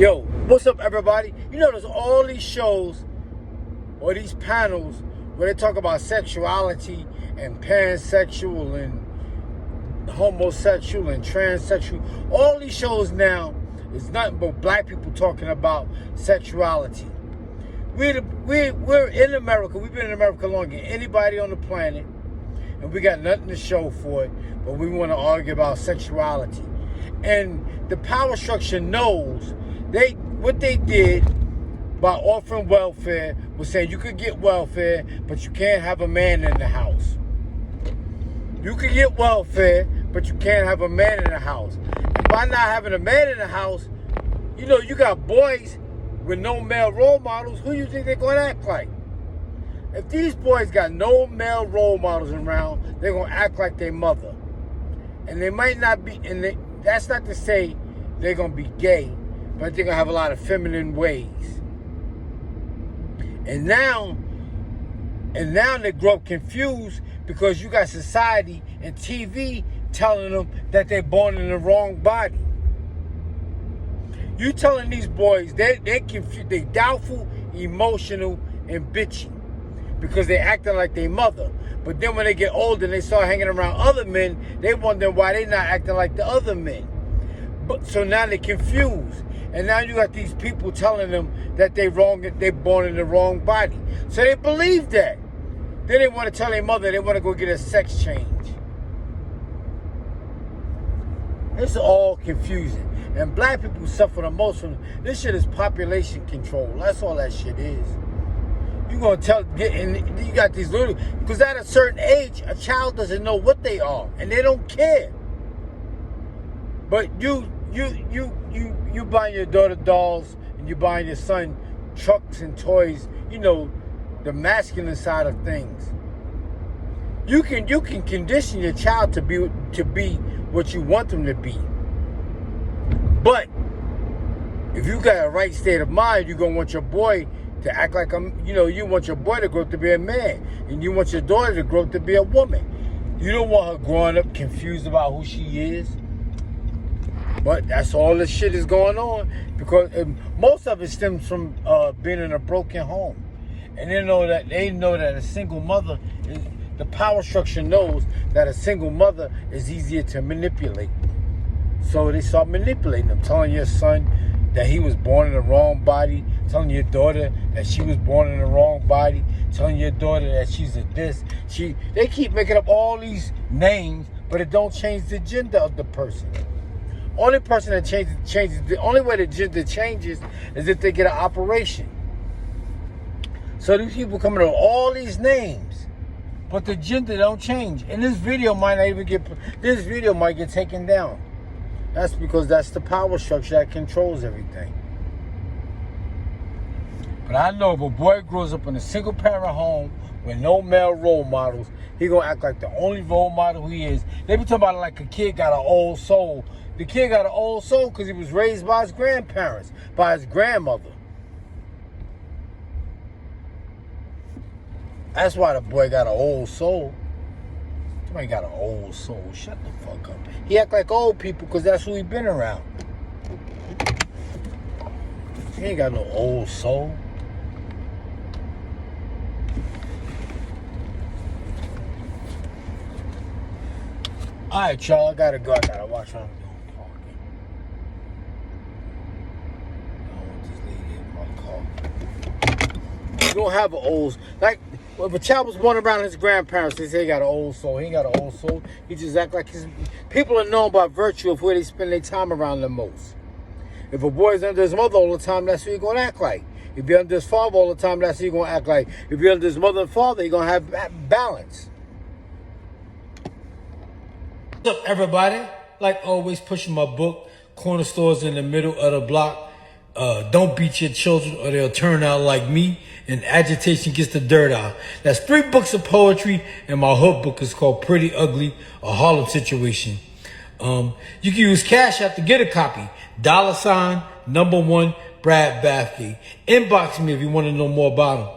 Yo, what's up, everybody? You know, there's all these shows or these panels where they talk about sexuality and pansexual and homosexual and transsexual. All these shows now is nothing but black people talking about sexuality. We're in America. We've been in America longer than anybody on the planet, and we got nothing to show for it, but we want to argue about sexuality. And the power structure knows what they did by offering welfare was saying you could get welfare, but you can't have a man in the house. You could get welfare, but you can't have a man in the house. And by not having a man in the house, you know, you got boys with no male role models. Who you think they're going to act like? If these boys got no male role models around, they're going to act like their mother. And they might not be, that's not to say they're going to be gay, but they're going to have a lot of feminine ways. And now they grow up confused because you got society and TV telling them that they're born in the wrong body. You telling these boys they're confused, they doubtful, emotional, and bitchy because they acting like their mother. But then when they get older and they start hanging around other men, they wonder why they not acting like the other men. But so now they're confused. And now you got these people telling them that they're born in the wrong body. So they believe that. Then they want to tell their mother they want to go get a sex change. It's all confusing. And black people suffer the most from this shit is population control. That's all that shit is. You gonna you got these little, because at a certain age, a child doesn't know what they are, and they don't care. But you buying your daughter dolls, and you buying your son trucks and toys. You know, the masculine side of things. You can condition your child to be what you want them to be. But if you got a right state of mind, you're gonna want your boy to act like you want your boy to grow up to be a man, and you want your daughter to grow up to be a woman. You don't want her growing up confused about who she is. But that's all this shit is going on because most of it stems from being in a broken home, and they know that a single mother the power structure knows that a single mother is easier to manipulate. So they start manipulating them, telling your son that he was born in the wrong body, telling your daughter that she was born in the wrong body, telling your daughter that she's a this. They keep making up all these names, but it don't change the gender of the person. Only person that changes, the only way the gender changes is if they get an operation. So these people coming up with all these names, but the gender don't change. And this video might get taken down. That's because that's the power structure that controls everything. But I know if a boy grows up in a single parent home with no male role models, he gonna act like the only role model he is. They be talking about it like a kid got an old soul. The kid got an old soul because he was raised by his grandparents, by his grandmother. That's why the boy got an old soul. Somebody got an old soul. Shut the fuck up. He act like old people because that's who he been around. He ain't got no old soul. Alright, y'all. I gotta go. I gotta watch what I'm doing. You don't have an old, like, if a child was born around his grandparents, they say he got an old soul. He ain't got an old soul. He just act like people are known by virtue of where they spend their time around the most. If a boy's under his mother all the time, that's who he's going to act like. If you're under his father all the time, that's who he's going to act like. If you're under his mother and father, he's going to have balance. What's up, everybody? Like always, pushing my book, corner stores in the middle of the block. Don't beat your children or they'll turn out like me, and Agitation Gets the Dirt Out. That's 3 books of poetry, and my hook book is called Pretty Ugly, a Harlem Situation. You can use Cash App to get a copy. $1 #1 Brad Bathgate. Inbox me if you want to know more about him.